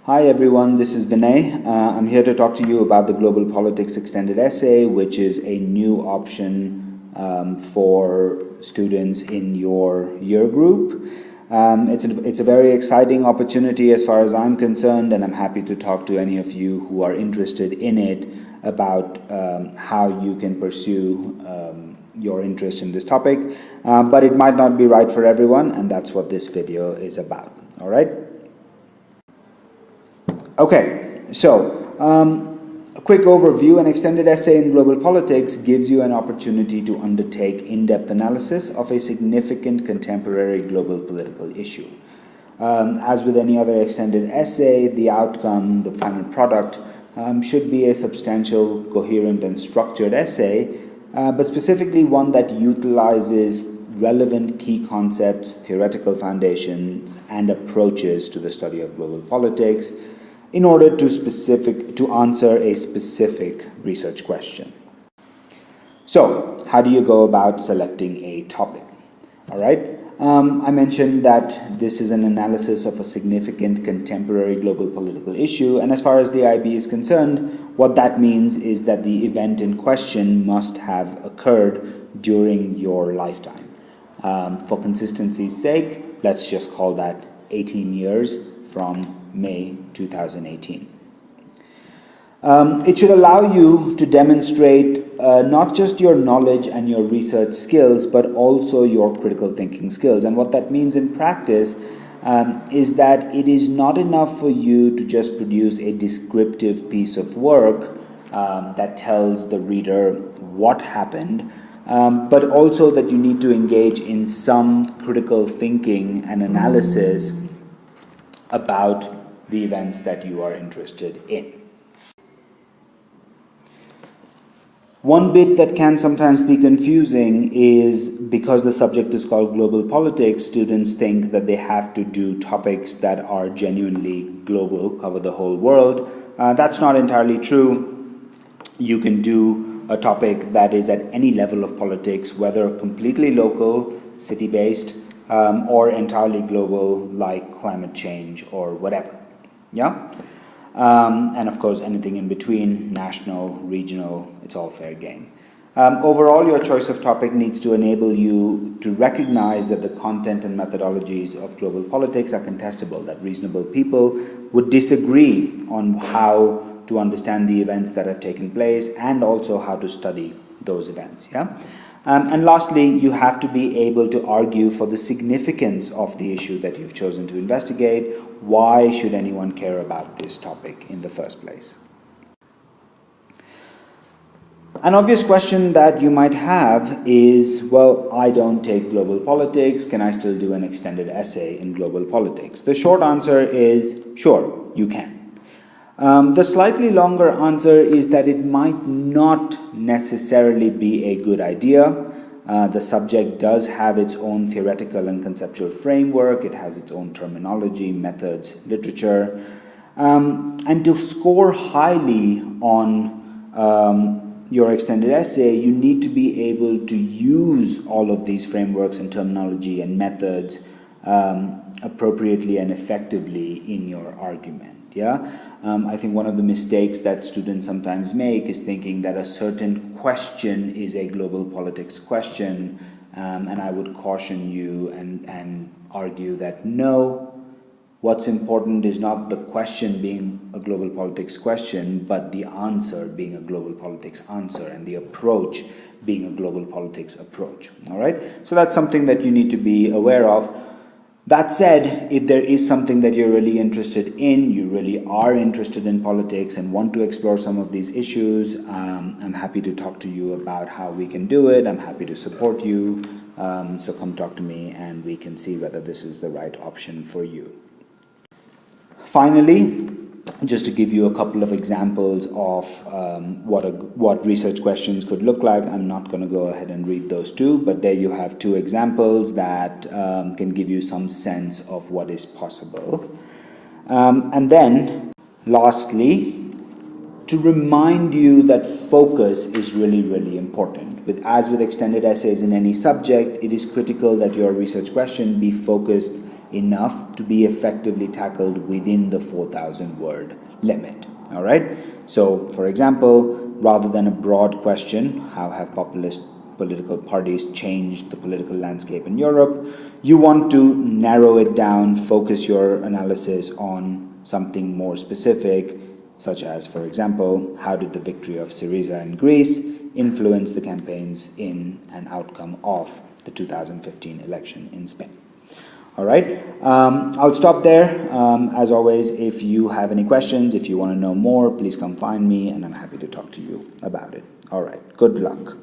Hi everyone, this is Vinay. I'm here to talk to you about the Global Politics Extended Essay, which is a new option for students in your year group. It's a very exciting opportunity as far as I'm concerned, and I'm happy to talk to any of you who are interested in it about how you can pursue your interest in this topic. But it might not be right for everyone, and that's what this video is about. All right? Okay, so a quick overview. An extended essay in global politics gives you an opportunity to undertake in-depth analysis of a significant contemporary global political issue. As with any other extended essay, the outcome, the final product, should be a substantial, coherent, and structured essay, but specifically one that utilizes relevant key concepts, theoretical foundations, and approaches to the study of global politics in order to answer a specific research question. So, how do you go about selecting a topic? All right. I mentioned that this is an analysis of a significant contemporary global political issue, and as far as the IB is concerned, what that means is that the event in question must have occurred during your lifetime. For consistency's sake, let's just call that 18 years from May 2018. It should allow you to demonstrate not just your knowledge and your research skills, but also your critical thinking skills. And what that means in practice is that it is not enough for you to just produce a descriptive piece of work that tells the reader what happened, but also that you need to engage in some critical thinking and analysis about the events that you are interested in. One bit that can sometimes be confusing is because the subject is called global politics, students think that they have to do topics that are genuinely global, cover the whole world. That's not entirely true. You can do a topic that is at any level of politics, whether completely local, city-based, or entirely global, like climate change or whatever. Yeah? And of course, anything in between, national, regional, it's all fair game. Overall, your choice of topic needs to enable you to recognize that the content and methodologies of global politics are contestable, that reasonable people would disagree on how to understand the events that have taken place and also how to study those events. Yeah? And lastly, you have to be able to argue for the significance of the issue that you've chosen to investigate. Why should anyone care about this topic in the first place? An obvious question that you might have is, well, I don't take global politics. Can I still do an extended essay in global politics? The short answer is, sure, you can. The slightly longer answer is that it might not necessarily be a good idea. The subject does have its own theoretical and conceptual framework. It has its own terminology, methods, literature. And to score highly on your extended essay, you need to be able to use all of these frameworks and terminology and methods appropriately and effectively in your argument. Yeah, I think one of the mistakes that students sometimes make is thinking that a certain question is a global politics question, and I would caution you and argue that no, what's important is not the question being a global politics question, but the answer being a global politics answer and the approach being a global politics approach. All right, so that's something that you need to be aware of. That said, if there is something that you're really interested in, you really are interested in politics and want to explore some of these issues, I'm happy to talk to you about how we can do it. I'm happy to support you. So come talk to me and we can see whether this is the right option for you. Finally, just to give you a couple of examples of what research questions could look like. I'm not going to go ahead and read those two, but there you have two examples that can give you some sense of what is possible. And then, lastly, to remind you that focus is really, really important. As with extended essays in any subject, it is critical that your research question be focused enough to be effectively tackled within the 4,000 word limit. All right. So, for example, rather than a broad question, how have populist political parties changed the political landscape in Europe, you want to narrow it down, focus your analysis on something more specific, such as, for example, how did the victory of Syriza in Greece influence the campaigns in and outcome of the 2015 election in Spain. All right, I'll stop there. As always, if you have any questions, if you want to know more, please come find me and I'm happy to talk to you about it. All right, good luck.